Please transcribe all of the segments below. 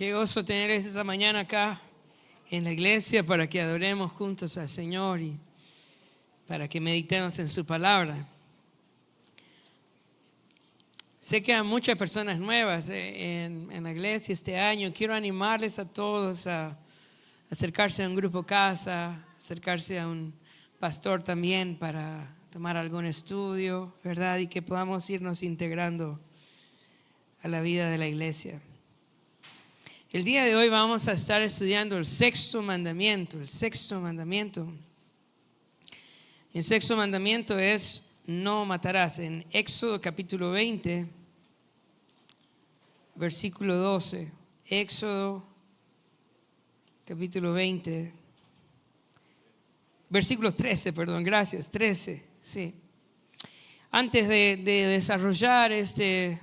Qué gozo tenerles esta mañana acá en la iglesia para que adoremos juntos al Señor y para que meditemos en su palabra. Sé que hay muchas personas nuevas en la iglesia este año. Quiero animarles a todos a acercarse a un grupo casa, acercarse a un pastor también para tomar algún estudio, ¿verdad? Y que podamos irnos integrando a la vida de la iglesia. El día de hoy vamos a estar estudiando el sexto mandamiento. El sexto mandamiento. El sexto mandamiento es: no matarás. En Éxodo capítulo 20, versículo 12. Éxodo capítulo 20, versículo 13, perdón, gracias, 13, sí. Antes de desarrollar este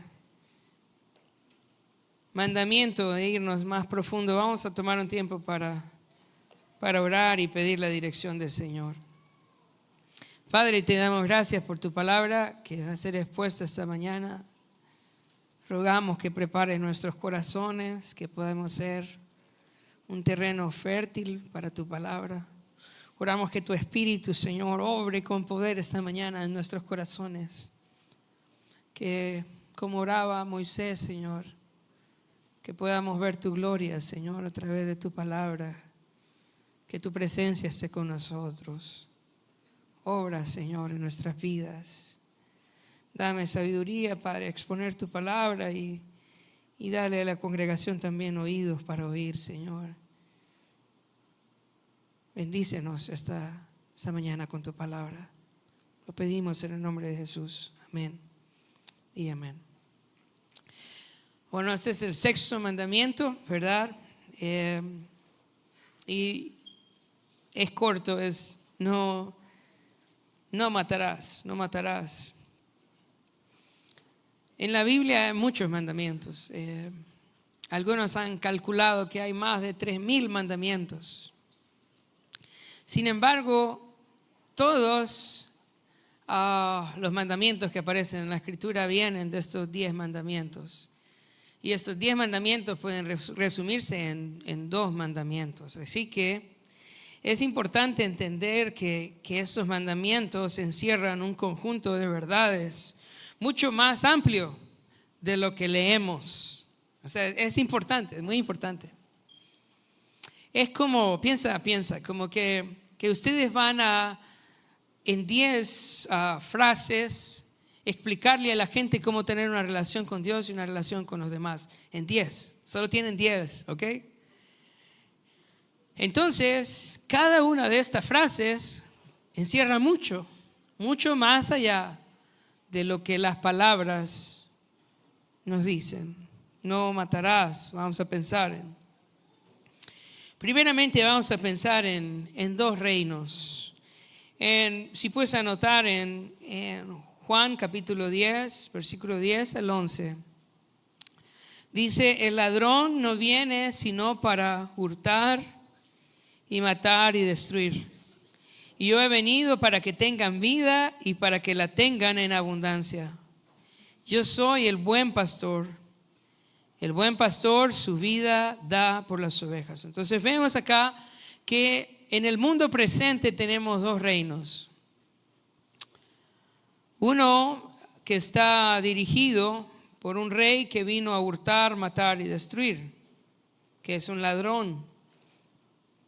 mandamiento, de irnos más profundo, vamos a tomar un tiempo para orar y pedir la dirección del Señor. Padre, te damos gracias por tu palabra que va a ser expuesta esta mañana. Rogamos que prepares nuestros corazones, que podamos ser un terreno fértil para tu palabra. Oramos que tu Espíritu, Señor, obre con poder esta mañana en nuestros corazones. Que como oraba Moisés, Señor, que podamos ver tu gloria, Señor, a través de tu palabra. Que tu presencia esté con nosotros. Obra, Señor, en nuestras vidas. Dame sabiduría para exponer tu palabra y dale a la congregación también oídos para oír, Señor. Bendícenos esta mañana con tu palabra. Lo pedimos en el nombre de Jesús. Amén y amén. Bueno, este es el sexto mandamiento, ¿verdad? Y es corto, es no matarás, no matarás. En la Biblia hay muchos mandamientos. Algunos han calculado que hay más de 3,000 mandamientos. Sin embargo, todos los mandamientos que aparecen en la Escritura vienen de estos 10 mandamientos. Y estos 10 mandamientos pueden resumirse en 2 mandamientos. Así que es importante entender que estos mandamientos encierran un conjunto de verdades mucho más amplio de lo que leemos. O sea, es importante, es muy importante. Es como, piensa, como que ustedes van en 10 frases, explicarle a la gente cómo tener una relación con Dios y una relación con los demás. En 10, solo tienen 10, ¿ok? Entonces, cada una de estas frases encierra mucho más allá de lo que las palabras nos dicen. No matarás, vamos a pensar primeramente vamos a pensar en 2 reinos. Si puedes anotar en Juan capítulo 10, versículo 10 al 11. Dice: el ladrón no viene sino para hurtar y matar y destruir. Y yo he venido para que tengan vida y para que la tengan en abundancia. Yo soy el buen pastor. El buen pastor su vida da por las ovejas. Entonces vemos acá que en el mundo presente tenemos 2 reinos. Uno que está dirigido por un rey que vino a hurtar, matar y destruir, que es un ladrón.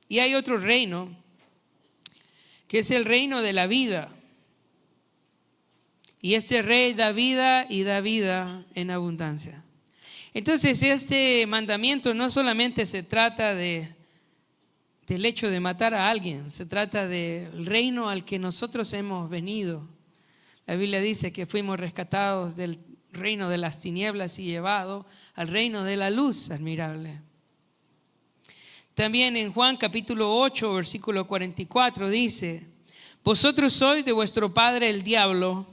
Y hay otro reino que es el reino de la vida. Y este rey da vida y da vida en abundancia. Entonces este mandamiento no solamente se trata del hecho de matar a alguien, se trata del reino al que nosotros hemos venido. La Biblia dice que fuimos rescatados del reino de las tinieblas y llevados al reino de la luz admirable. También en Juan capítulo 8, versículo 44 dice: vosotros sois de vuestro padre el diablo,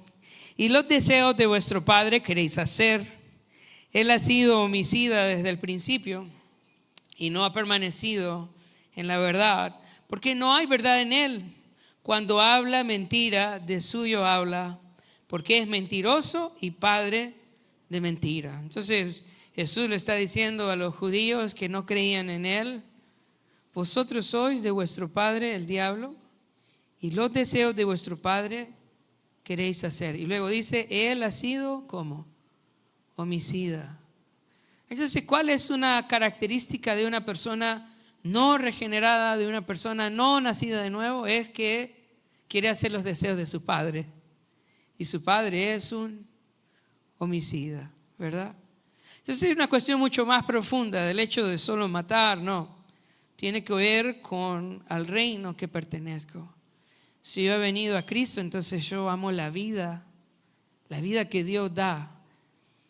y los deseos de vuestro padre queréis hacer. Él ha sido homicida desde el principio y no ha permanecido en la verdad, porque no hay verdad en él. Cuando habla mentira, de suyo habla, porque es mentiroso y padre de mentira. Entonces, Jesús le está diciendo a los judíos que no creían en Él: vosotros sois de vuestro padre el diablo, y los deseos de vuestro padre queréis hacer. Y luego dice, Él ha sido como homicida. Entonces, ¿cuál es una característica de una persona no regenerada, de una persona no nacida de nuevo? Es que quiere hacer los deseos de su padre. Y su padre es un homicida, ¿verdad? Entonces es una cuestión mucho más profunda del hecho de solo matar, no. Tiene que ver con al reino que pertenezco. Si yo he venido a Cristo, entonces yo amo la vida que Dios da.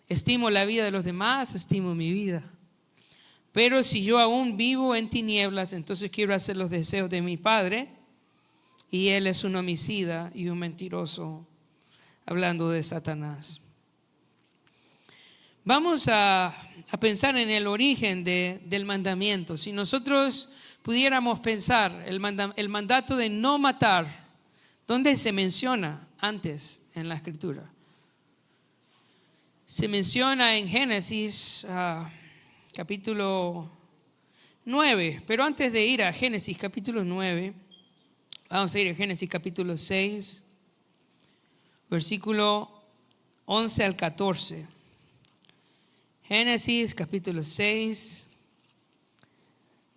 Estimo la vida de los demás, estimo mi vida. Pero si yo aún vivo en tinieblas, entonces quiero hacer los deseos de mi Padre, y Él es un homicida y un mentiroso, hablando de Satanás. Vamos a pensar en el origen del mandamiento. Si nosotros pudiéramos pensar el mandato de no matar, ¿dónde se menciona antes en la Escritura? Se menciona en Génesis capítulo 9, pero antes de ir a Génesis capítulo 9, vamos a ir a Génesis capítulo 6, versículo 11 al 14. Génesis capítulo 6,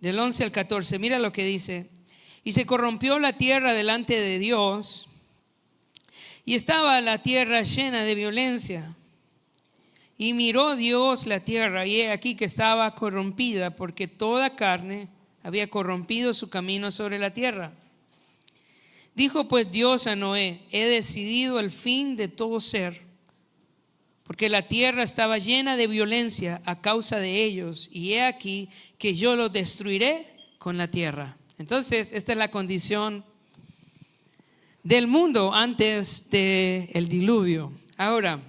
del 11 al 14, mira lo que dice. Y se corrompió la tierra delante de Dios, y estaba la tierra llena de violencia. Y miró Dios la tierra, y he aquí que estaba corrompida, porque toda carne había corrompido su camino sobre la tierra. Dijo pues Dios a Noé: he decidido el fin de todo ser, porque la tierra estaba llena de violencia a causa de ellos, y he aquí que yo los destruiré con la tierra. Entonces, esta es la condición del mundo antes del diluvio. Ahora,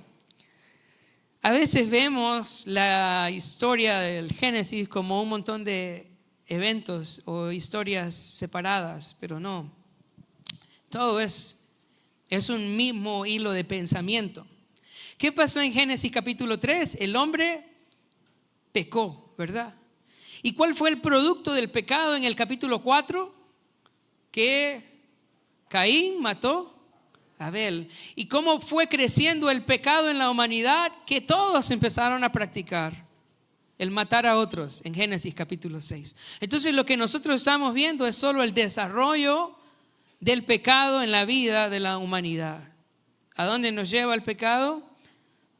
a veces vemos la historia del Génesis como un montón de eventos o historias separadas, pero no. Todo es un mismo hilo de pensamiento. ¿Qué pasó en Génesis capítulo 3? El hombre pecó, ¿verdad? ¿Y cuál fue el producto del pecado en el capítulo 4? Que Caín mató a Abel. ¿Y cómo fue creciendo el pecado en la humanidad? Que todos empezaron a practicar el matar a otros en Génesis capítulo 6. Entonces lo que nosotros estamos viendo es solo el desarrollo del pecado en la vida de la humanidad. ¿A dónde nos lleva el pecado?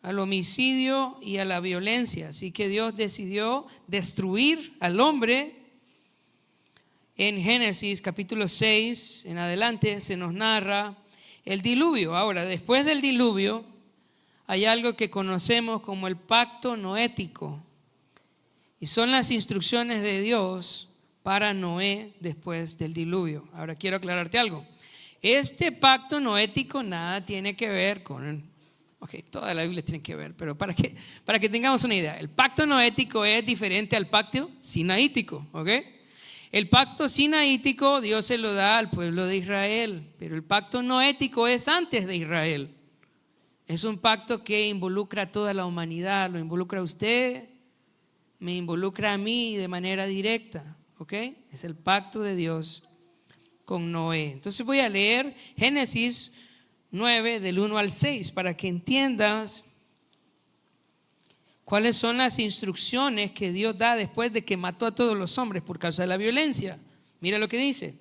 Al homicidio y a la violencia. Así que Dios decidió destruir al hombre. En Génesis capítulo 6 en adelante se nos narra el diluvio. Ahora, después del diluvio hay algo que conocemos como el pacto noético, y son las instrucciones de Dios para Noé después del diluvio. Ahora quiero aclararte algo. Este pacto noético nada tiene que ver con... toda la Biblia tiene que ver, pero para que tengamos una idea, el pacto noético es diferente al pacto sinaítico, ¿ok? El pacto sinaítico Dios se lo da al pueblo de Israel, pero el pacto noético es antes de Israel. Es un pacto que involucra a toda la humanidad, lo involucra a usted, me involucra a mí de manera directa, ¿ok? Es el pacto de Dios con Noé. Entonces voy a leer Génesis 9 del 1 al 6 para que entiendas cuáles son las instrucciones que Dios da después de que mató a todos los hombres por causa de la violencia. Mira lo que dice.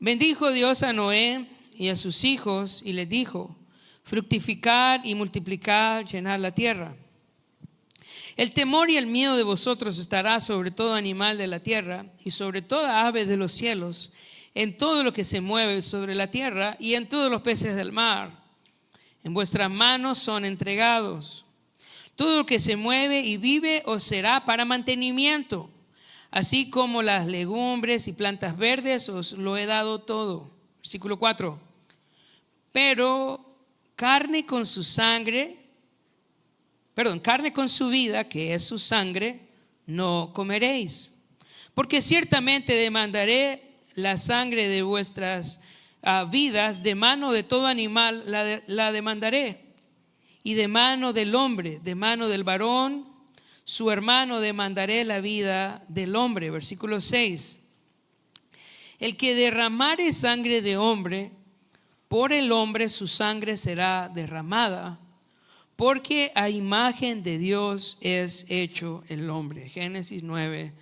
Bendijo Dios a Noé y a sus hijos y les dijo: fructificad y multiplicad, llenad la tierra. El temor y el miedo de vosotros estará sobre todo animal de la tierra y sobre toda ave de los cielos, en todo lo que se mueve sobre la tierra y en todos los peces del mar. En vuestras manos son entregados. Todo lo que se mueve y vive os será para mantenimiento, así como las legumbres y plantas verdes os lo he dado todo. Versículo 4. Pero carne con su vida, que es su sangre, no comeréis, porque ciertamente demandaré la sangre de vuestras vidas, de mano de todo animal la demandaré, y de mano del hombre, de mano del varón, su hermano, demandaré la vida del hombre. Versículo 6. El que derramare sangre de hombre, por el hombre su sangre será derramada, porque a imagen de Dios es hecho el hombre. Génesis 9,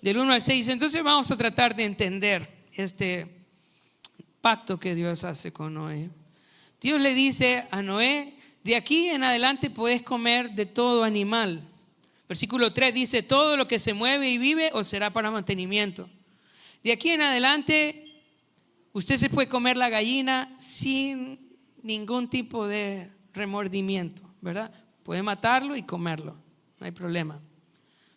del 1 al 6. Entonces vamos a tratar de entender este pacto que Dios hace con Noé. Dios le dice a Noé: de aquí en adelante puedes comer de todo animal. Versículo 3 dice: todo lo que se mueve y vive os será para mantenimiento. De aquí en adelante usted se puede comer la gallina sin ningún tipo de remordimiento, ¿verdad? Puede matarlo y comerlo, no hay problema.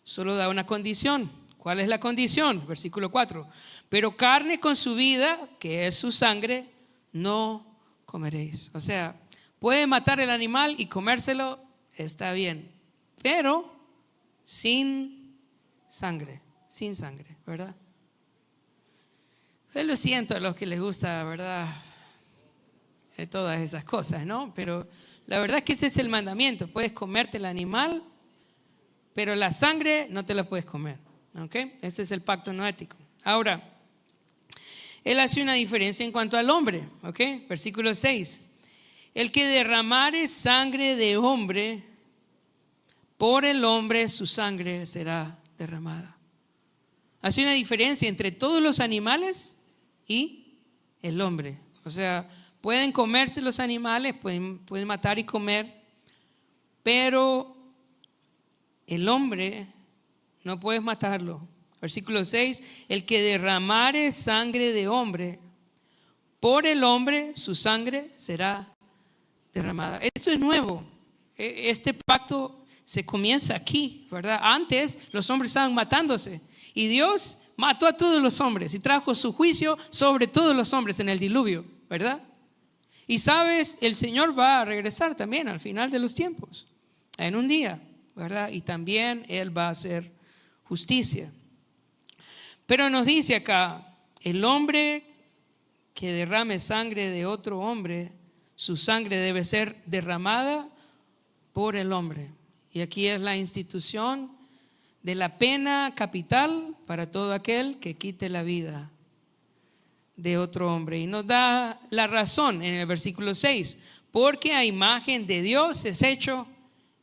Solo da una condición. ¿Cuál es la condición? Versículo 4. Pero carne con su vida, que es su sangre, no comeréis. O sea, puede matar el animal y comérselo, está bien, pero sin sangre, ¿verdad? Yo lo siento a los que les gusta, ¿verdad? Todas esas cosas, ¿no? Pero la verdad es que ese es el mandamiento. Puedes comerte el animal, pero la sangre no te la puedes comer, ¿ok? Ese es el pacto noético. Ahora, él hace una diferencia en cuanto al hombre, ¿ok? Versículo 6. El que derramare sangre de hombre, por el hombre su sangre será derramada. Hace una diferencia entre todos los animales y el hombre. O sea, pueden comerse los animales, pueden matar y comer, pero el hombre no puedes matarlo. Versículo 6, el que derramare sangre de hombre, por el hombre su sangre será derramada. Esto es nuevo. Este pacto se comienza aquí, ¿verdad? Antes los hombres estaban matándose y Dios mató a todos los hombres y trajo su juicio sobre todos los hombres en el diluvio, ¿verdad? Y sabes, el Señor va a regresar también al final de los tiempos, en un día, ¿verdad? Y también Él va a hacer justicia. Pero nos dice acá: el hombre que derrame sangre de otro hombre, su sangre debe ser derramada por el hombre. Y aquí es la institución de la pena capital para todo aquel que quite la vida de otro hombre. Y nos da la razón en el versículo 6: porque a imagen de Dios es hecho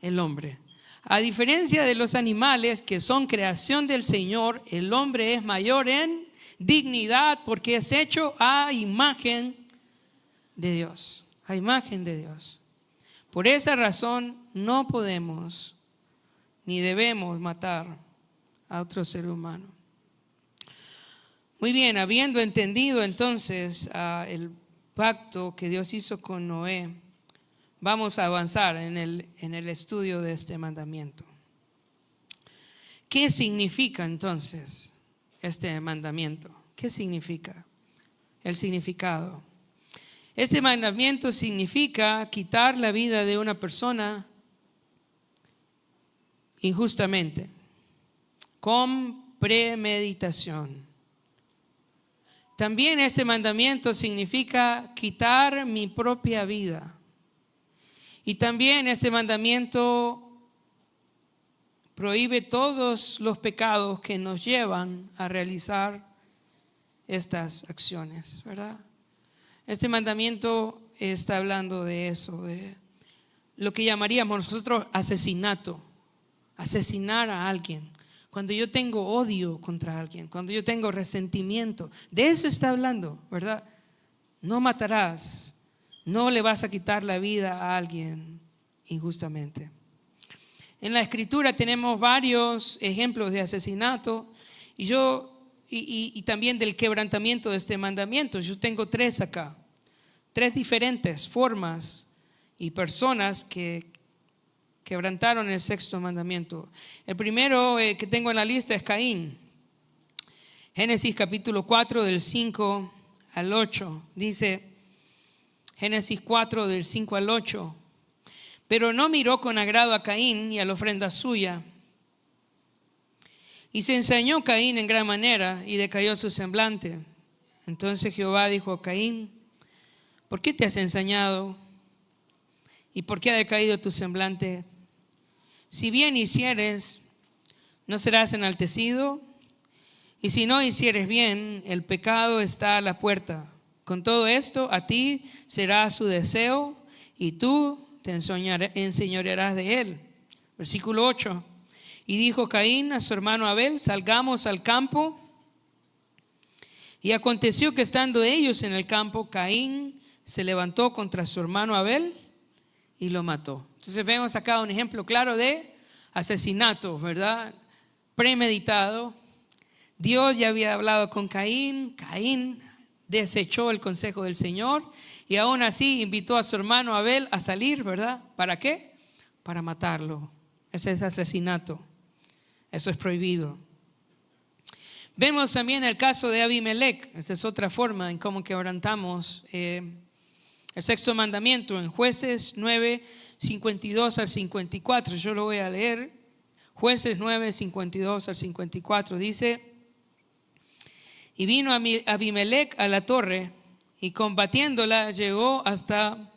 el hombre. A diferencia de los animales que son creación del Señor, el hombre es mayor en dignidad porque es hecho a imagen de Dios. A imagen de Dios. Por esa razón no podemos ni debemos matar a otro ser humano. Muy bien, habiendo entendido entonces el pacto que Dios hizo con Noé, vamos a avanzar en el estudio de este mandamiento. ¿Qué significa entonces este mandamiento? ¿Qué significa? El significado. Este mandamiento significa quitar la vida de una persona injustamente, con premeditación. También ese mandamiento significa quitar mi propia vida. Y también ese mandamiento prohíbe todos los pecados que nos llevan a realizar estas acciones, ¿verdad? Este mandamiento está hablando de eso, de lo que llamaríamos nosotros asesinato. Asesinar a alguien. Cuando yo tengo odio contra alguien, cuando yo tengo resentimiento, de eso está hablando, ¿verdad? No matarás, no le vas a quitar la vida a alguien injustamente. En la Escritura tenemos varios ejemplos de asesinato y también del quebrantamiento de este mandamiento. Yo tengo 3 acá, 3 diferentes formas y personas que quebrantaron el 6º mandamiento. El primero que tengo en la lista es Caín. Génesis capítulo 4 del 5 al 8. Dice Génesis 4 del 5 al 8. Pero no miró con agrado a Caín y a la ofrenda suya. Y se ensañó Caín en gran manera y decayó su semblante. Entonces Jehová dijo a Caín: ¿por qué te has ensañado? ¿Y por qué ha decaído tu semblante? Si bien hicieres, no serás enaltecido, y si no hicieres bien, el pecado está a la puerta. Con todo esto, a ti será su deseo, y tú te enseñorearás de él. Versículo 8. Y dijo Caín a su hermano Abel: salgamos al campo. Y aconteció que estando ellos en el campo, Caín se levantó contra su hermano Abel y lo mató. Entonces vemos acá un ejemplo claro de asesinato, ¿verdad? Premeditado. Dios ya había hablado con Caín. Caín desechó el consejo del Señor y aún así invitó a su hermano Abel a salir, ¿verdad? ¿Para qué? Para matarlo. Ese es asesinato. Eso es prohibido. Vemos también el caso de Abimelech. Esa es otra forma en cómo quebrantamos el sexto mandamiento en Jueces 9, 52 al 54. Yo lo voy a leer. Jueces 9, 52 al 54 dice: y vino Abimelech a la torre y combatiéndola llegó hasta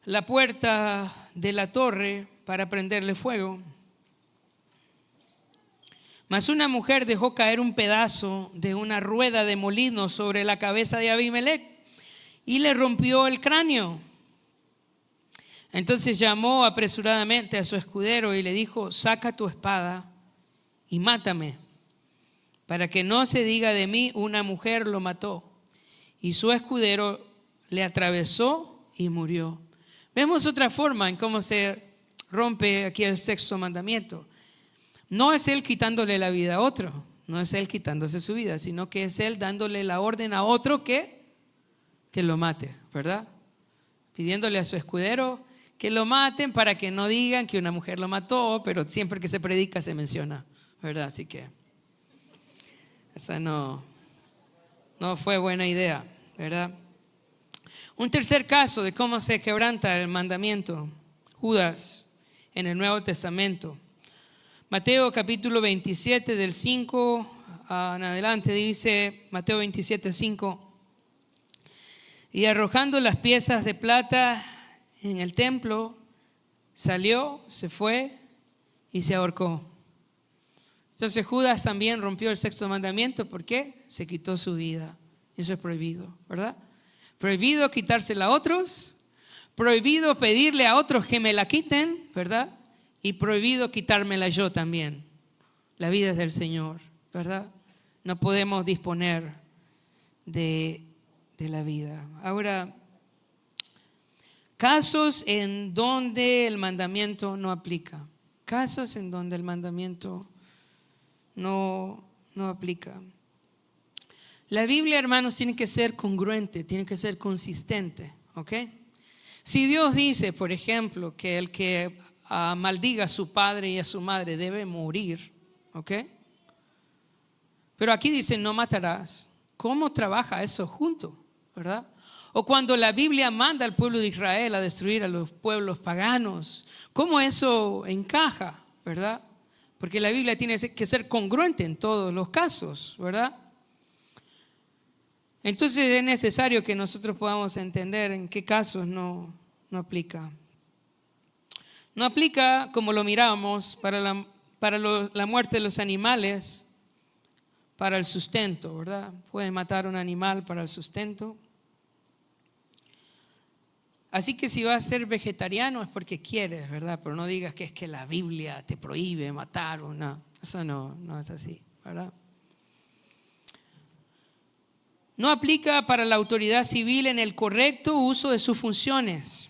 la puerta de la torre para prenderle fuego. Mas una mujer dejó caer un pedazo de una rueda de molino sobre la cabeza de Abimelech y le rompió el cráneo. Entonces llamó apresuradamente a su escudero y le dijo: saca tu espada y mátame, para que no se diga de mí, una mujer lo mató. Y su escudero le atravesó y murió. Vemos otra forma en cómo se rompe aquí el sexto mandamiento. No es él quitándole la vida a otro, no es él quitándose su vida, sino que es él dándole la orden a otro que lo mate, ¿verdad? Pidiéndole a su escudero que lo maten para que no digan que una mujer lo mató, pero siempre que se predica se menciona, ¿verdad? Así que esa no fue buena idea, ¿verdad? Un tercer caso de cómo se quebranta el mandamiento, Judas, en el Nuevo Testamento. Mateo capítulo 27 del 5 en adelante dice, Mateo 27, 5: y arrojando las piezas de plata en el templo, salió, se fue y se ahorcó. Entonces Judas también rompió el sexto mandamiento. ¿Por qué? Se quitó su vida. Eso es prohibido, ¿verdad? Prohibido quitársela a otros, prohibido pedirle a otros que me la quiten, ¿verdad? Y prohibido quitármela yo también. La vida es del Señor, ¿verdad? No podemos disponer de la vida. Ahora, casos en donde el mandamiento no aplica. Casos en donde el mandamiento no aplica. La Biblia, hermanos, tiene que ser congruente, tiene que ser consistente, ¿ok? Si Dios dice, por ejemplo, que el que maldiga a su padre y a su madre debe morir, ¿ok? Pero aquí dice no matarás. ¿Cómo trabaja eso junto, verdad? O cuando la Biblia manda al pueblo de Israel a destruir a los pueblos paganos, ¿cómo eso encaja, verdad? Porque la Biblia tiene que ser congruente en todos los casos, ¿verdad? Entonces es necesario que nosotros podamos entender en qué casos no aplica. No aplica, como lo miramos, para la muerte de los animales, para el sustento, ¿verdad? Puedes matar un animal para el sustento. Así que si vas a ser vegetariano es porque quieres, ¿verdad? Pero no digas que es que la Biblia te prohíbe matar o no. Eso no es así, ¿verdad? No aplica para la autoridad civil en el correcto uso de sus funciones.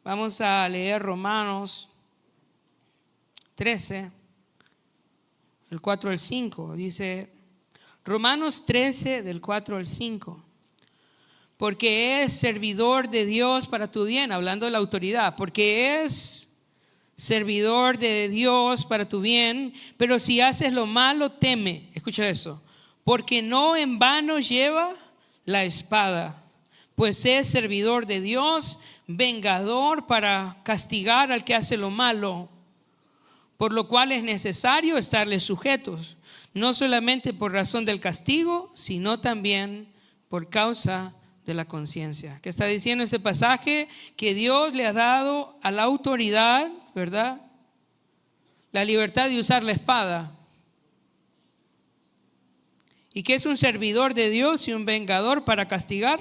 Vamos a leer Romanos 13, del 4 al 5. Dice Romanos 13, del 4 al 5. Porque es servidor de Dios para tu bien, hablando de la autoridad. Porque es servidor de Dios para tu bien, pero si haces lo malo, teme. Escucha eso. Porque no en vano lleva la espada, pues es servidor de Dios, vengador para castigar al que hace lo malo, por lo cual es necesario estarle sujetos, no solamente por razón del castigo, sino también por causa de la conciencia. ¿Qué está diciendo ese pasaje? Que Dios le ha dado a la autoridad, ¿verdad?, la libertad de usar la espada. Y que es un servidor de Dios y un vengador para castigar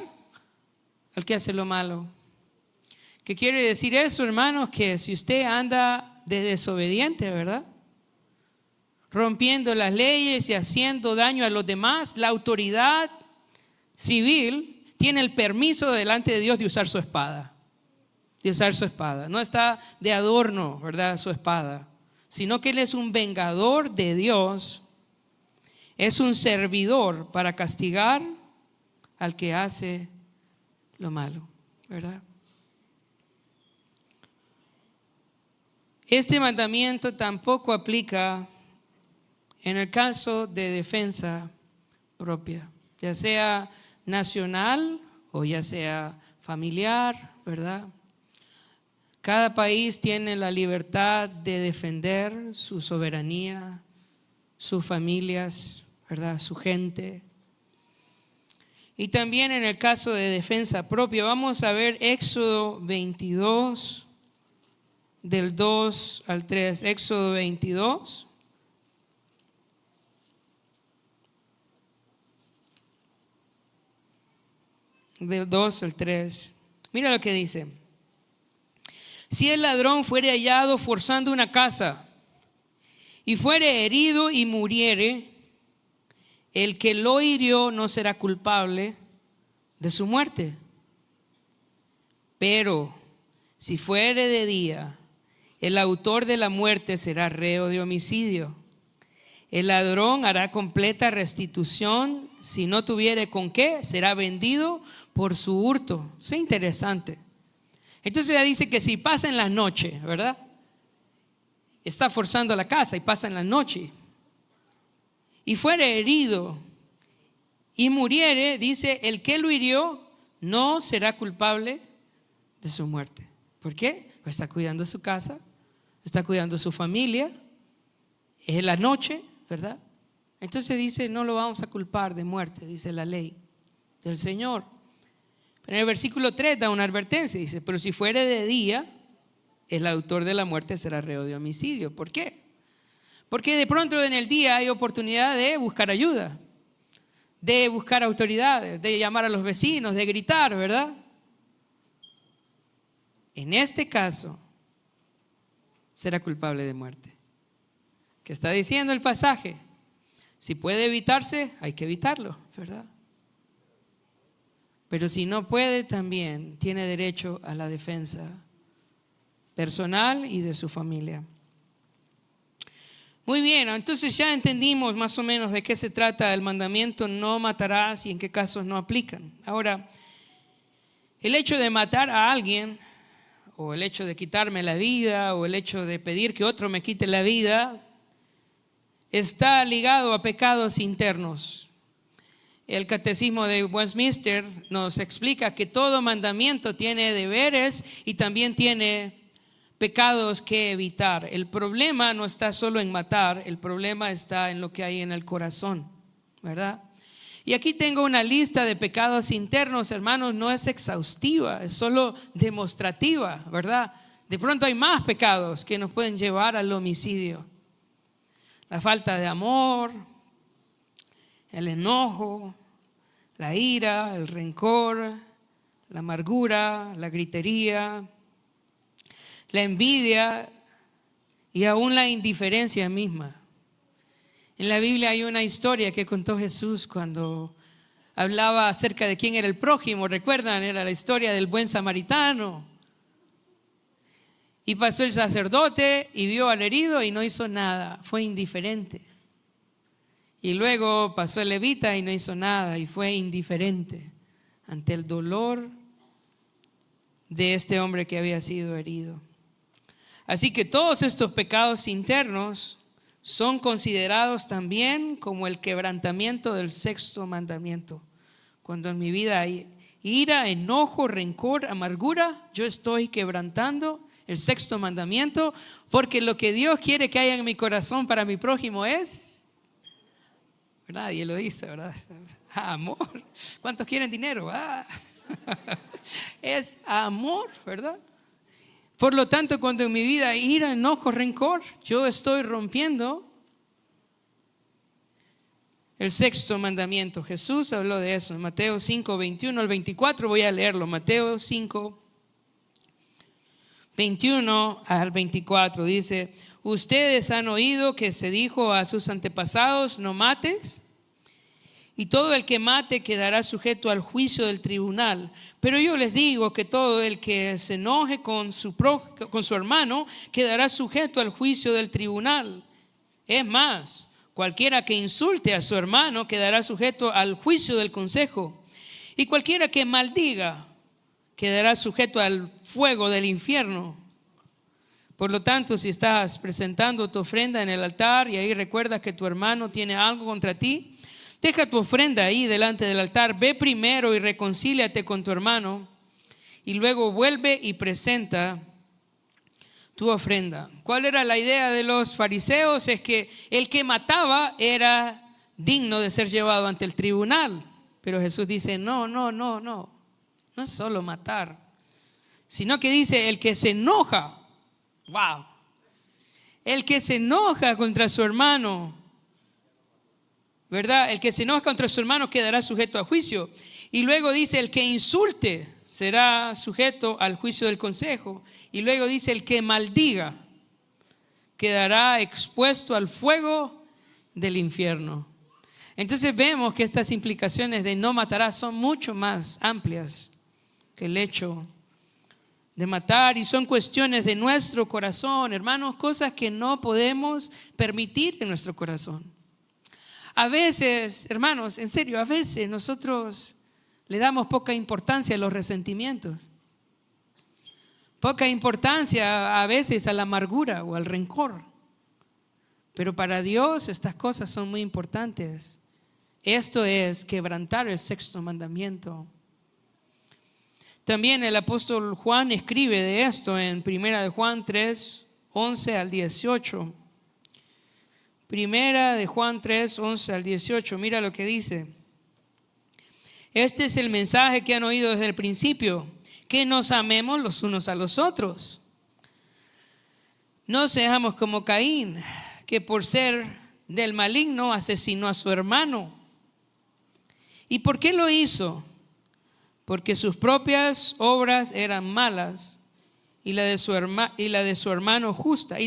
al que hace lo malo. ¿Qué quiere decir eso, hermanos? Que si usted anda de desobediente, ¿verdad?, rompiendo las leyes y haciendo daño a los demás, la autoridad civil tiene el permiso delante de Dios de usar su espada. De usar su espada. No está de adorno, ¿verdad?, su espada, sino que Él es un vengador de Dios. Es un servidor para castigar al que hace lo malo, ¿verdad? Este mandamiento tampoco aplica en el caso de defensa propia, ya sea nacional o ya sea familiar, ¿verdad? Cada país tiene la libertad de defender su soberanía, sus familias, ¿verdad?, su gente. Y también en el caso de defensa propia, vamos a ver Éxodo 22, del 2 al 3. Éxodo 22. Del 2 al 3. Mira lo que dice. Si el ladrón fuere hallado forzando una casa y fuere herido y muriere, el que lo hirió no será culpable de su muerte. Pero si fuere de día, el autor de la muerte será reo de homicidio. El ladrón hará completa restitución. Si no tuviere con qué, será vendido por su hurto. Es interesante. Entonces ya dice que si pasa en la noche, ¿verdad?, está forzando la casa y pasa en la noche, y fuere herido y muriere, dice, el que lo hirió no será culpable de su muerte. ¿Por qué? Pues está cuidando su casa, está cuidando su familia, es en la noche, ¿verdad? Entonces dice, no lo vamos a culpar de muerte, dice la ley del Señor. Pero en el versículo 3 da una advertencia, dice, pero si fuere de día, el autor de la muerte será reo de homicidio. ¿Por qué? Porque de pronto en el día hay oportunidad de buscar ayuda, de buscar autoridades, de llamar a los vecinos, de gritar, ¿verdad? En este caso, será culpable de muerte. ¿Qué está diciendo el pasaje? Si puede evitarse, hay que evitarlo, ¿verdad? Pero si no puede, también tiene derecho a la defensa personal y de su familia. Muy bien, entonces ya entendimos más o menos de qué se trata el mandamiento no matarás y en qué casos no aplican. Ahora, el hecho de matar a alguien, o el hecho de quitarme la vida, o el hecho de pedir que otro me quite la vida, está ligado a pecados internos. El Catecismo de Westminster nos explica que todo mandamiento tiene deberes y también tiene pecados que evitar. El problema no está solo en matar, el problema está en lo que hay en el corazón, ¿verdad? Y aquí tengo una lista de pecados internos, hermanos, no es exhaustiva, es solo demostrativa, ¿verdad? De pronto hay más pecados que nos pueden llevar al homicidio. La falta de amor, el enojo, la ira, el rencor, la amargura, la gritería, la envidia y aún la indiferencia misma. En la Biblia hay una historia que contó Jesús cuando hablaba acerca de quién era el prójimo. ¿Recuerdan? Era la historia del buen samaritano. Y pasó el sacerdote y vio al herido y no hizo nada, fue indiferente. Y luego pasó el levita y no hizo nada y fue indiferente ante el dolor de este hombre que había sido herido. Así que todos estos pecados internos son considerados también como el quebrantamiento del sexto mandamiento. Cuando en mi vida hay ira, enojo, rencor, amargura, yo estoy quebrantando el sexto mandamiento, porque lo que Dios quiere que haya en mi corazón para mi prójimo es, Nadie lo dice, ¿verdad? Amor. ¿Cuántos quieren dinero? Es amor, ¿verdad? Por lo tanto, cuando en mi vida hay ira, enojo, rencor, yo estoy rompiendo el sexto mandamiento. Jesús habló de eso en Mateo 5, 21 al 24. Voy a leerlo. Mateo 5, 21 al 24. Dice: ustedes han oído que se dijo a sus antepasados: no mates, y todo el que mate quedará sujeto al juicio del tribunal. Pero yo les digo que todo el que se enoje con su hermano quedará sujeto al juicio del tribunal. Es más, cualquiera que insulte a su hermano quedará sujeto al juicio del consejo. Y cualquiera que maldiga quedará sujeto al fuego del infierno. Por lo tanto, si estás presentando tu ofrenda en el altar y ahí recuerdas que tu hermano tiene algo contra ti, deja tu ofrenda ahí delante del altar. Ve primero y reconcíliate con tu hermano, y luego vuelve y presenta tu ofrenda. ¿Cuál era la idea de los fariseos? Es que el que mataba era digno de ser llevado ante el tribunal. Pero Jesús dice: no es solo matar, sino que dice: el que se enoja, wow, el que se enoja contra su hermano, ¿verdad? El que se enoja contra su hermano quedará sujeto a juicio. Y luego dice: el que insulte será sujeto al juicio del consejo. Y luego dice: el que maldiga quedará expuesto al fuego del infierno. Entonces vemos que estas implicaciones de no matarás son mucho más amplias que el hecho de matar, y son cuestiones de nuestro corazón, hermanos, cosas que no podemos permitir en nuestro corazón. A veces, hermanos, en serio, a veces nosotros le damos poca importancia a los resentimientos, poca importancia a veces a la amargura o al rencor. Pero para Dios estas cosas son muy importantes. Esto es quebrantar el sexto mandamiento. También el apóstol Juan escribe de esto en 1 de Juan 3, 11 al 18. Primera de Juan 3, 11 al 18. Mira lo que dice: este es el mensaje que han oído desde el principio, que nos amemos los unos a los otros. No seamos como Caín, que por ser del maligno asesinó a su hermano. ¿Y por qué lo hizo? Porque sus propias obras eran malas y las de su hermano justas.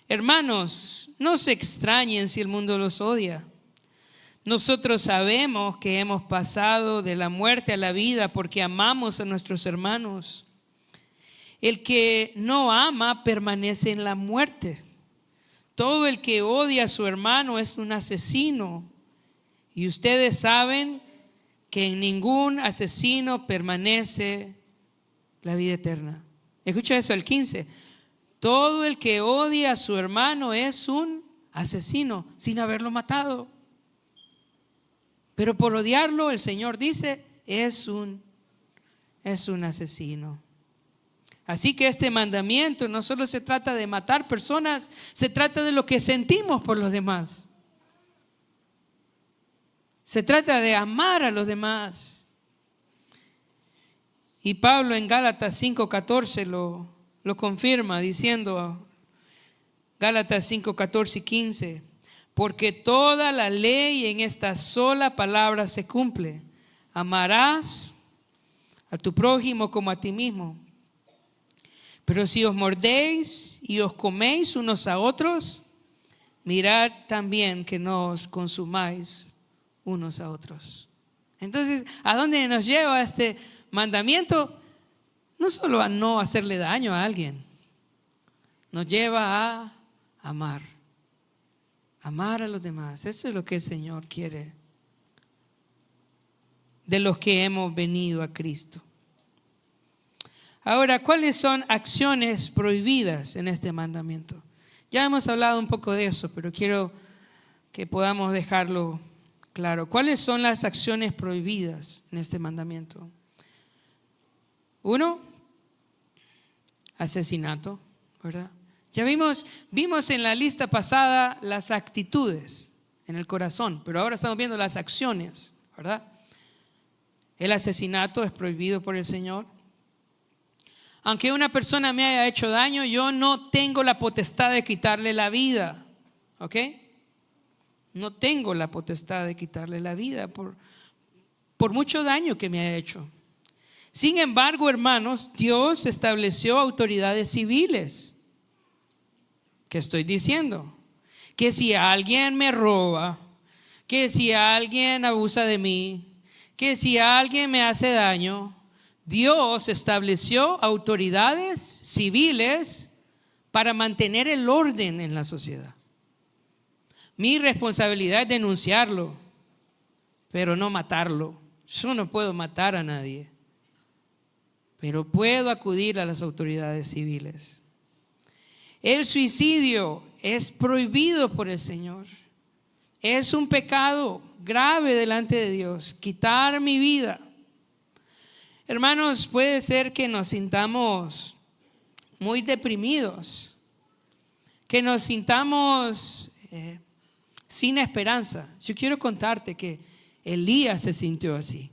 Hermanos, no se extrañen si el mundo los odia. Nosotros sabemos que hemos pasado de la muerte a la vida porque amamos a nuestros hermanos. El que no ama permanece en la muerte. Todo el que odia a su hermano es un asesino. Y ustedes saben que en ningún asesino permanece la vida eterna. Escucha eso, el 15. Todo el que odia a su hermano es un asesino sin haberlo matado. Pero por odiarlo, el Señor dice, es un asesino. Así que este mandamiento no solo se trata de matar personas, se trata de lo que sentimos por los demás. Se trata de amar a los demás. Y Pablo en Gálatas 5:14 lo confirma diciendo, Gálatas 5:14 y 15, porque toda la ley en esta sola palabra se cumple: amarás a tu prójimo como a ti mismo. Pero si os mordéis y os coméis unos a otros, mirad también que no os consumáis unos a otros. Entonces, ¿a dónde nos lleva este mandamiento? No solo a no hacerle daño a alguien, nos lleva a amar a los demás. Eso es lo que el Señor quiere de los que hemos venido a Cristo. Ahora, ¿cuáles son acciones prohibidas en este mandamiento? Ya hemos hablado un poco de eso, pero quiero que podamos dejarlo claro. ¿Cuáles son las acciones prohibidas en este mandamiento? 1, asesinato, ¿verdad? Ya vimos en la lista pasada las actitudes en el corazón, pero ahora estamos viendo las acciones, ¿verdad? El asesinato es prohibido por el Señor. Aunque una persona me haya hecho daño, yo no tengo la potestad de quitarle la vida, ¿ok? No tengo la potestad de quitarle la vida por mucho daño que me haya hecho. Sin embargo, hermanos, Dios estableció autoridades civiles. ¿Qué estoy diciendo? Que si alguien me roba, que si alguien abusa de mí, que si alguien me hace daño, Dios estableció autoridades civiles para mantener el orden en la sociedad. Mi responsabilidad es denunciarlo, pero no matarlo. Yo no puedo matar a nadie, pero puedo acudir a las autoridades civiles. El suicidio es prohibido por el Señor. Es un pecado grave delante de Dios, quitar mi vida. Hermanos, puede ser que nos sintamos muy deprimidos, que nos sintamos sin esperanza. Yo quiero contarte que Elías se sintió así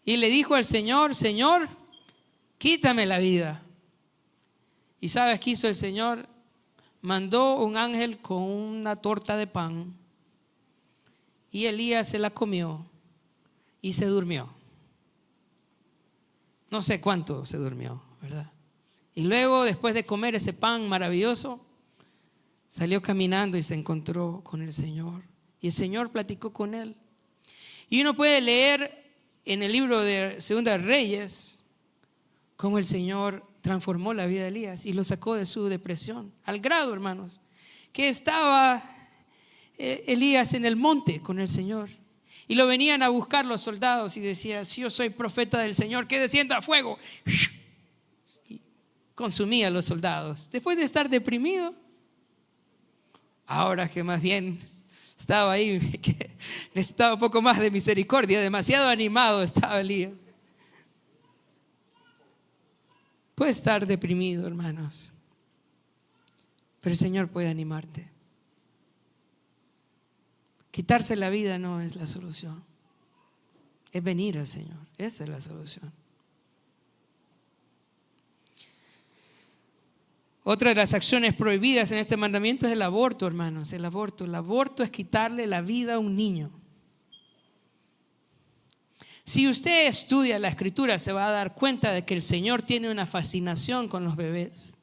y le dijo al Señor: Señor, quítame la vida. ¿Y sabes qué hizo el Señor? Mandó un ángel con una torta de pan y Elías se la comió y se durmió. No sé cuánto se durmió, ¿verdad? Y luego, después de comer ese pan maravilloso, salió caminando y se encontró con el Señor. Y el Señor platicó con él. Y uno puede leer en el libro de Segunda de Reyes cómo el Señor transformó la vida de Elías y lo sacó de su depresión, al grado, hermanos, que estaba Elías en el monte con el Señor y lo venían a buscar los soldados y decía: si yo soy profeta del Señor, que descienda fuego. Y consumía a los soldados. Después de estar deprimido, ahora que más bien estaba ahí, que necesitaba un poco más de misericordia, demasiado animado estaba Elías. Puede estar deprimido, hermanos, pero el Señor puede animarte. Quitarse la vida no es la solución, es venir al Señor. Esa es la solución. Otra de las acciones prohibidas en este mandamiento es el aborto, hermanos. El aborto es quitarle la vida a un niño. Si usted estudia la Escritura, se va a dar cuenta de que el Señor tiene una fascinación con los bebés.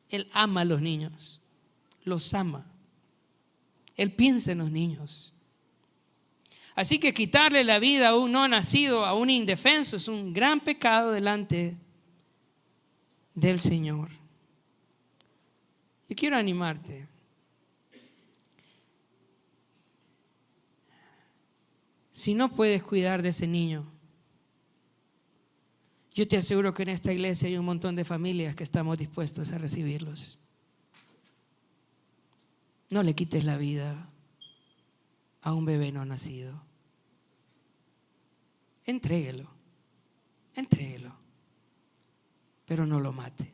Él ama a los niños, los ama. Él piensa en los niños. Así que quitarle la vida a un no nacido, a un indefenso, es un gran pecado delante del Señor. Yo quiero animarte. Si no puedes cuidar de ese niño, yo te aseguro que en esta iglesia hay un montón de familias que estamos dispuestos a recibirlos. No le quites la vida a un bebé no nacido. Entréguelo, pero no lo mate.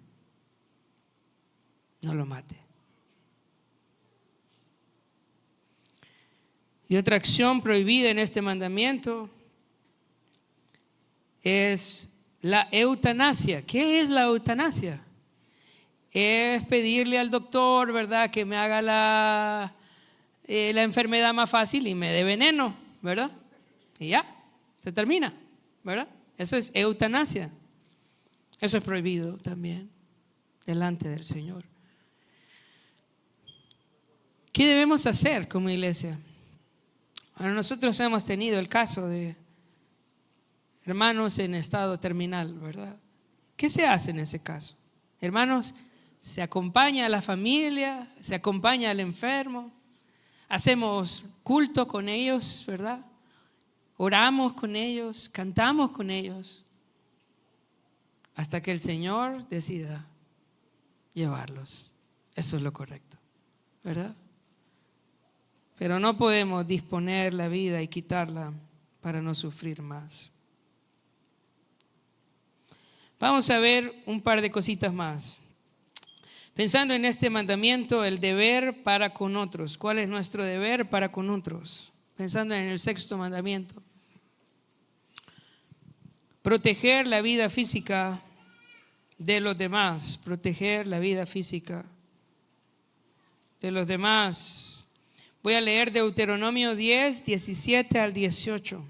No lo mate. Y otra acción prohibida en este mandamiento es la eutanasia. ¿Qué es la eutanasia? Es pedirle al doctor, ¿verdad?, que me haga la enfermedad más fácil y me dé veneno, ¿verdad? Y ya, se termina, ¿verdad? Eso es eutanasia. Eso es prohibido también delante del Señor. ¿Qué debemos hacer como iglesia? Bueno, nosotros hemos tenido el caso de hermanos en estado terminal, ¿verdad? ¿Qué se hace en ese caso? Hermanos, se acompaña a la familia, se acompaña al enfermo, hacemos culto con ellos, ¿verdad? Oramos con ellos, cantamos con ellos, hasta que el Señor decida llevarlos. Eso es lo correcto, ¿verdad? Pero no podemos disponer la vida y quitarla para no sufrir más. Vamos a ver un par de cositas más. Pensando en este mandamiento, el deber para con otros. ¿Cuál es nuestro deber para con otros? Pensando en el sexto mandamiento. Proteger la vida física de los demás. Proteger la vida física de los demás. Voy a leer Deuteronomio 10, 17 al 18.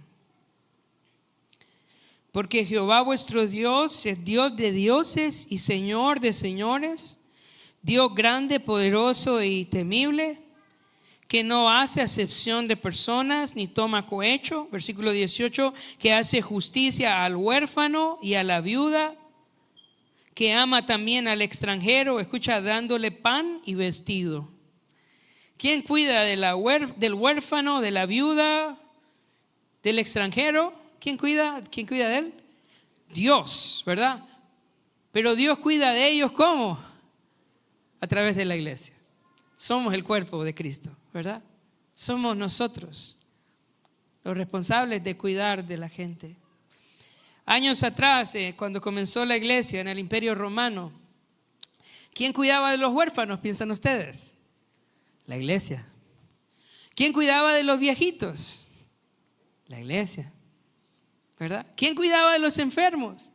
Porque Jehová vuestro Dios es Dios de dioses y Señor de señores, Dios grande, poderoso y temible, que no hace acepción de personas ni toma cohecho. Versículo 18, que hace justicia al huérfano y a la viuda, que ama también al extranjero, escucha, dándole pan y vestido. ¿Quién cuida del huérfano, de la viuda, del extranjero? ¿Quién cuida de él? Dios, ¿verdad? Pero Dios cuida de ellos, ¿cómo? A través de la iglesia. Somos el cuerpo de Cristo, ¿verdad? Somos nosotros los responsables de cuidar de la gente. Años atrás, cuando comenzó la iglesia en el Imperio Romano, ¿quién cuidaba de los huérfanos, piensan ustedes? La iglesia. ¿Quién cuidaba de los viejitos? La iglesia, ¿verdad? ¿Quién cuidaba de los enfermos?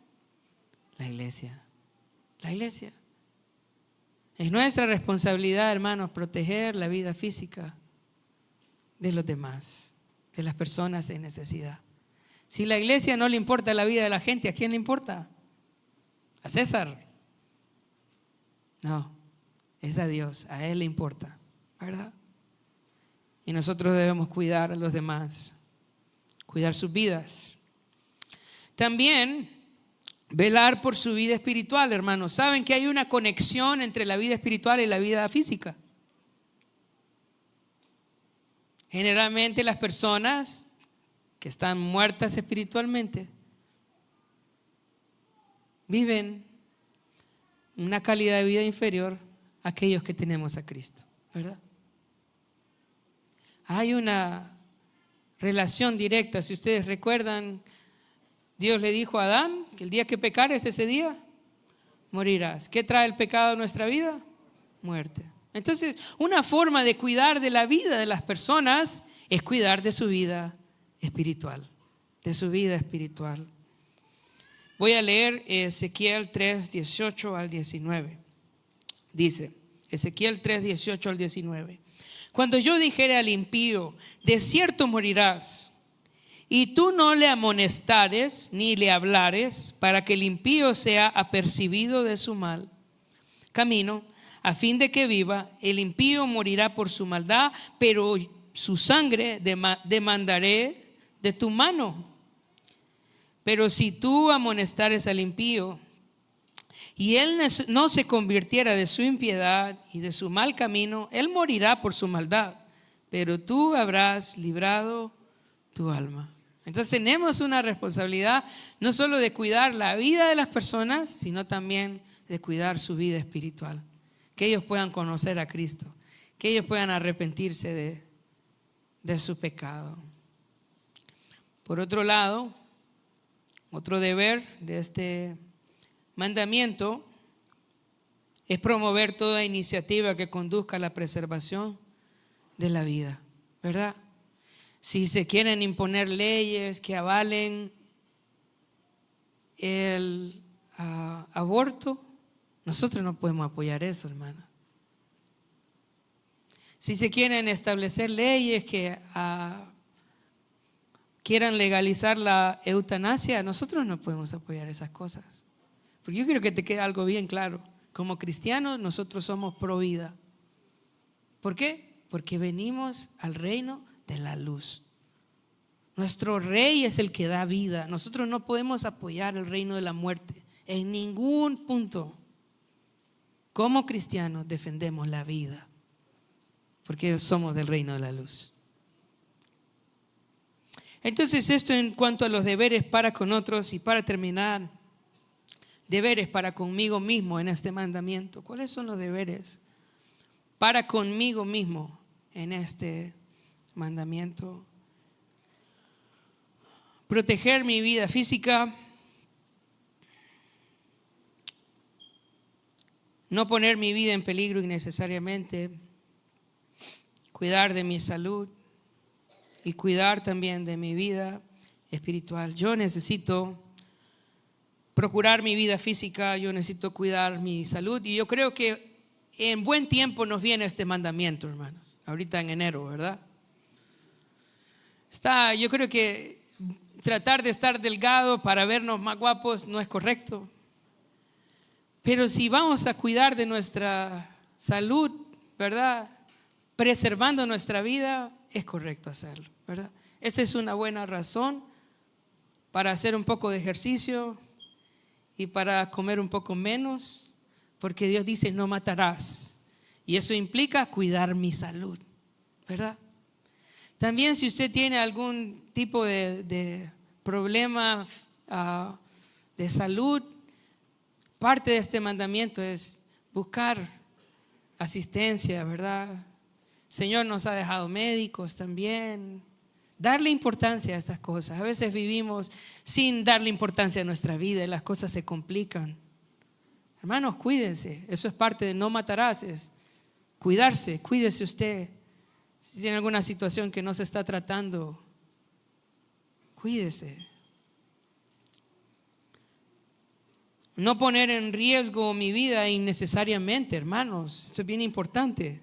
La iglesia. La iglesia. Es nuestra responsabilidad, hermanos, proteger la vida física de los demás, de las personas en necesidad. Si la iglesia no le importa la vida de la gente, ¿a quién le importa? ¿A César? No, es a Dios, a Él le importa, ¿verdad? Y nosotros debemos cuidar a los demás, cuidar sus vidas. También velar por su vida espiritual, hermanos. ¿Saben que hay una conexión entre la vida espiritual y la vida física? Generalmente las personas que están muertas espiritualmente viven una calidad de vida inferior a aquellos que tenemos a Cristo, ¿verdad? Hay una relación directa. Si ustedes recuerdan, Dios le dijo a Adán que el día que pecares, ese día morirás. ¿Qué trae el pecado a nuestra vida? Muerte. Entonces, una forma de cuidar de la vida de las personas es cuidar de su vida espiritual, de su vida espiritual. Voy a leer Ezequiel 3, 18 al 19. Dice, Ezequiel 3, 18 al 19. Cuando yo dijere al impío, de cierto morirás, y tú no le amonestares ni le hablares, para que el impío sea apercibido de su mal camino, a fin de que viva, el impío morirá por su maldad, pero su sangre demandaré de tu mano. Pero si tú amonestares al impío, y él no se convirtiera de su impiedad y de su mal camino, él morirá por su maldad, pero tú habrás librado tu alma. Entonces tenemos una responsabilidad no solo de cuidar la vida de las personas, sino también de cuidar su vida espiritual. Que ellos puedan conocer a Cristo, que ellos puedan arrepentirse de su pecado. Por otro lado, otro deber de este mandamiento es promover toda iniciativa que conduzca a la preservación de la vida, ¿verdad? Si se quieren imponer leyes que avalen el aborto, nosotros no podemos apoyar eso, hermano. Si se quieren establecer leyes que quieran legalizar la eutanasia, nosotros no podemos apoyar esas cosas. Porque yo quiero que te quede algo bien claro. Como cristianos, nosotros somos pro vida. ¿Por qué? Porque venimos al reino de la luz. Nuestro rey es el que da vida. Nosotros no podemos apoyar el reino de la muerte en ningún punto. Como cristianos defendemos la vida, porque somos del reino de la luz. Entonces, esto en cuanto a los deberes para con otros. Y para terminar, deberes para conmigo mismo en este mandamiento. ¿Cuáles son los deberes para conmigo mismo en este mandamiento? Proteger mi vida física, no poner mi vida en peligro innecesariamente, cuidar de mi salud y cuidar también de mi vida espiritual. Yo necesito procurar mi vida física, yo necesito cuidar mi salud y yo creo que en buen tiempo nos viene este mandamiento, hermanos, ahorita en enero, ¿verdad? Yo creo que tratar de estar delgado para vernos más guapos no es correcto. Pero si vamos a cuidar de nuestra salud, ¿verdad? Preservando nuestra vida, es correcto hacerlo, ¿verdad? Esa es una buena razón para hacer un poco de ejercicio y para comer un poco menos, porque Dios dice no matarás. Y eso implica cuidar mi salud, ¿verdad? También si usted tiene algún tipo de problema de salud, parte de este mandamiento es buscar asistencia, ¿verdad? El Señor nos ha dejado médicos también. Darle importancia a estas cosas. A veces vivimos sin darle importancia a nuestra vida y las cosas se complican. Hermanos, cuídense. Eso es parte de no matarás, es cuidarse. Cuídese usted. Si tiene alguna situación que no se está tratando, cuídese. No poner en riesgo mi vida innecesariamente, hermanos. Eso es bien importante.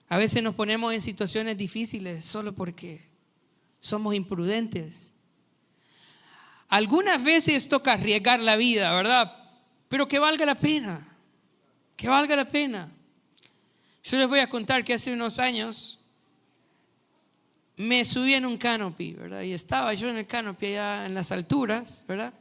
A veces nos ponemos en situaciones difíciles solo porque somos imprudentes. Algunas veces toca arriesgar la vida, ¿verdad? Pero que valga la pena. Que valga la pena. Yo les voy a contar que hace unos años me subí en un canopy, ¿verdad? Y estaba yo en el canopy allá en las alturas, ¿verdad?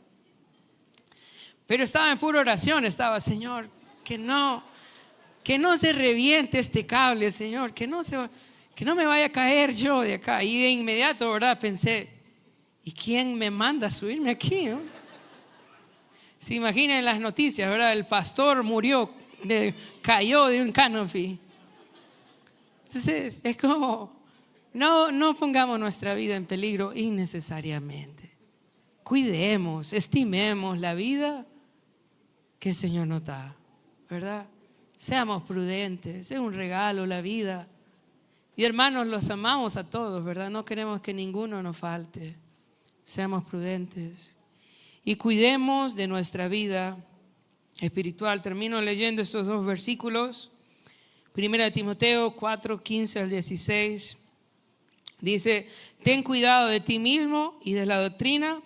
Pero estaba en pura oración, Señor, que no se reviente este cable, Señor, que no me vaya a caer yo de acá. Y de inmediato, ¿verdad? Pensé, ¿y quién me manda a subirme aquí, no? Se imaginan en las noticias, ¿verdad? El pastor murió, cayó de un canopy. Entonces, es como, no pongamos nuestra vida en peligro innecesariamente. Cuidemos, estimemos la vida que el Señor nos da, ¿verdad? Seamos prudentes, es un regalo la vida. Y hermanos, los amamos a todos, ¿verdad? No queremos que ninguno nos falte. Seamos prudentes y cuidemos de nuestra vida espiritual. Termino leyendo estos dos versículos. 1 Timoteo 4, 15 al 16. Dice, ten cuidado de ti mismo y de la doctrina.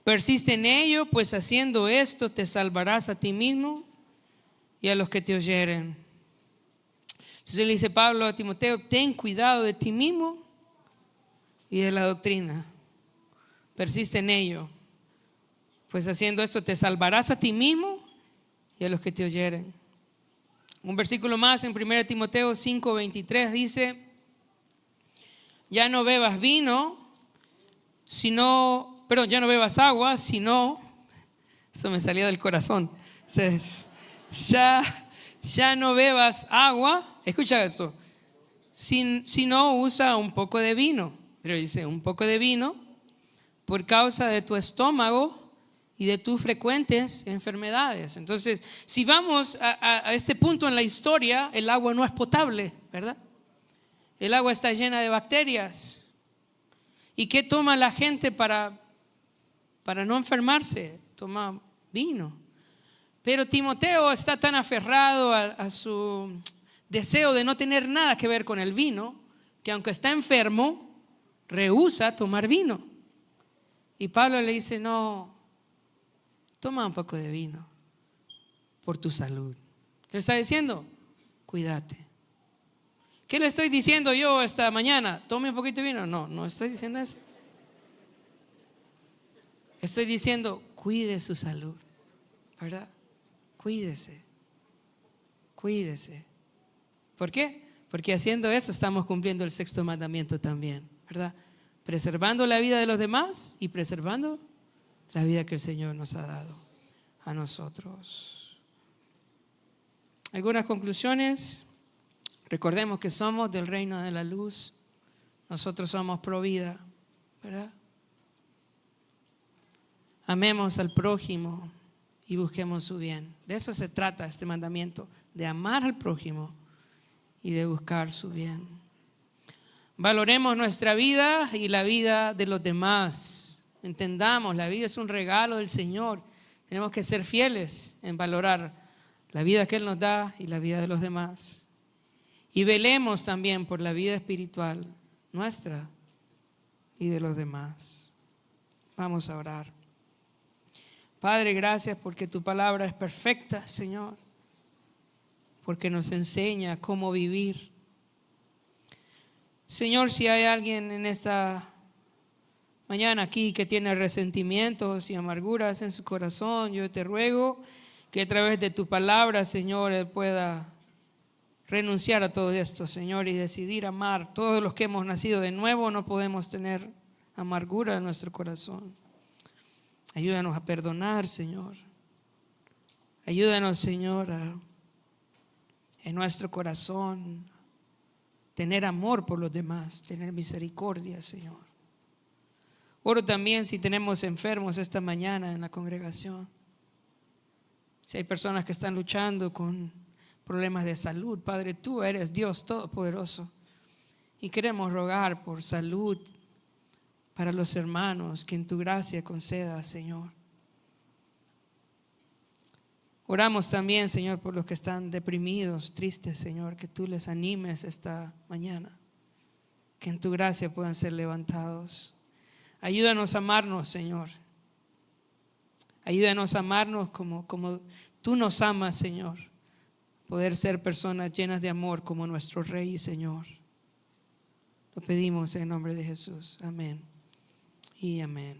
Persiste en ello, pues haciendo esto te salvarás a ti mismo y a los que te oyeren. Entonces le dice Pablo a Timoteo, ten cuidado de ti mismo y de la doctrina. Persiste en ello, pues haciendo esto te salvarás a ti mismo y a los que te oyeren. Un versículo más en 1 Timoteo 5, 23 dice, ya no bebas ya no bebas agua, sino, eso me salía del corazón, ya no bebas agua, escucha esto, sino usa un poco de vino, pero dice un poco de vino por causa de tu estómago y de tus frecuentes enfermedades. Entonces, si vamos a este punto en la historia, el agua no es potable, ¿verdad? El agua está llena de bacterias. ¿Y qué toma la gente para no enfermarse? Toma vino. Pero Timoteo está tan aferrado a su deseo de no tener nada que ver con el vino, que aunque está enfermo, rehúsa tomar vino. Y Pablo le dice, no, toma un poco de vino por tu salud. ¿Qué le está diciendo? Cuídate. ¿Qué le estoy diciendo yo esta mañana? Tome un poquito de vino. No estoy diciendo eso. Estoy diciendo, cuide su salud, ¿verdad? Cuídese. ¿Por qué? Porque haciendo eso estamos cumpliendo el 6º mandamiento también, ¿verdad? Preservando la vida de los demás y preservando la vida que el Señor nos ha dado a nosotros. ¿Algunas conclusiones? Recordemos que somos del reino de la luz. Nosotros somos pro vida, ¿verdad? Amemos al prójimo y busquemos su bien. De eso se trata este mandamiento, de amar al prójimo y de buscar su bien. Valoremos nuestra vida y la vida de los demás. Entendamos, la vida es un regalo del Señor. Tenemos que ser fieles en valorar la vida que Él nos da y la vida de los demás. Y velemos también por la vida espiritual nuestra y de los demás. Vamos a orar. Padre, gracias porque tu palabra es perfecta, Señor, porque nos enseña cómo vivir. Señor, si hay alguien en esta mañana aquí que tiene resentimientos y amarguras en su corazón, yo te ruego que a través de tu palabra, Señor, Él pueda renunciar a todo esto, Señor, y decidir amar. Todos los que hemos nacido de nuevo no podemos tener amargura en nuestro corazón. Ayúdanos a perdonar, Señor. Ayúdanos, Señor, en nuestro corazón tener amor por los demás, tener misericordia, Señor. Oro también si tenemos enfermos esta mañana en la congregación. Si hay personas que están luchando con problemas de salud, Padre, tú eres Dios Todopoderoso. Y queremos rogar por salud para los hermanos, que en tu gracia conceda, Señor. Oramos también, Señor, por los que están deprimidos, tristes, Señor, que tú les animes esta mañana, que en tu gracia puedan ser levantados. Ayúdanos a amarnos, Señor. Ayúdanos a amarnos como tú nos amas, Señor. Poder ser personas llenas de amor como nuestro Rey y Señor. Lo pedimos en nombre de Jesús. Amén y amén.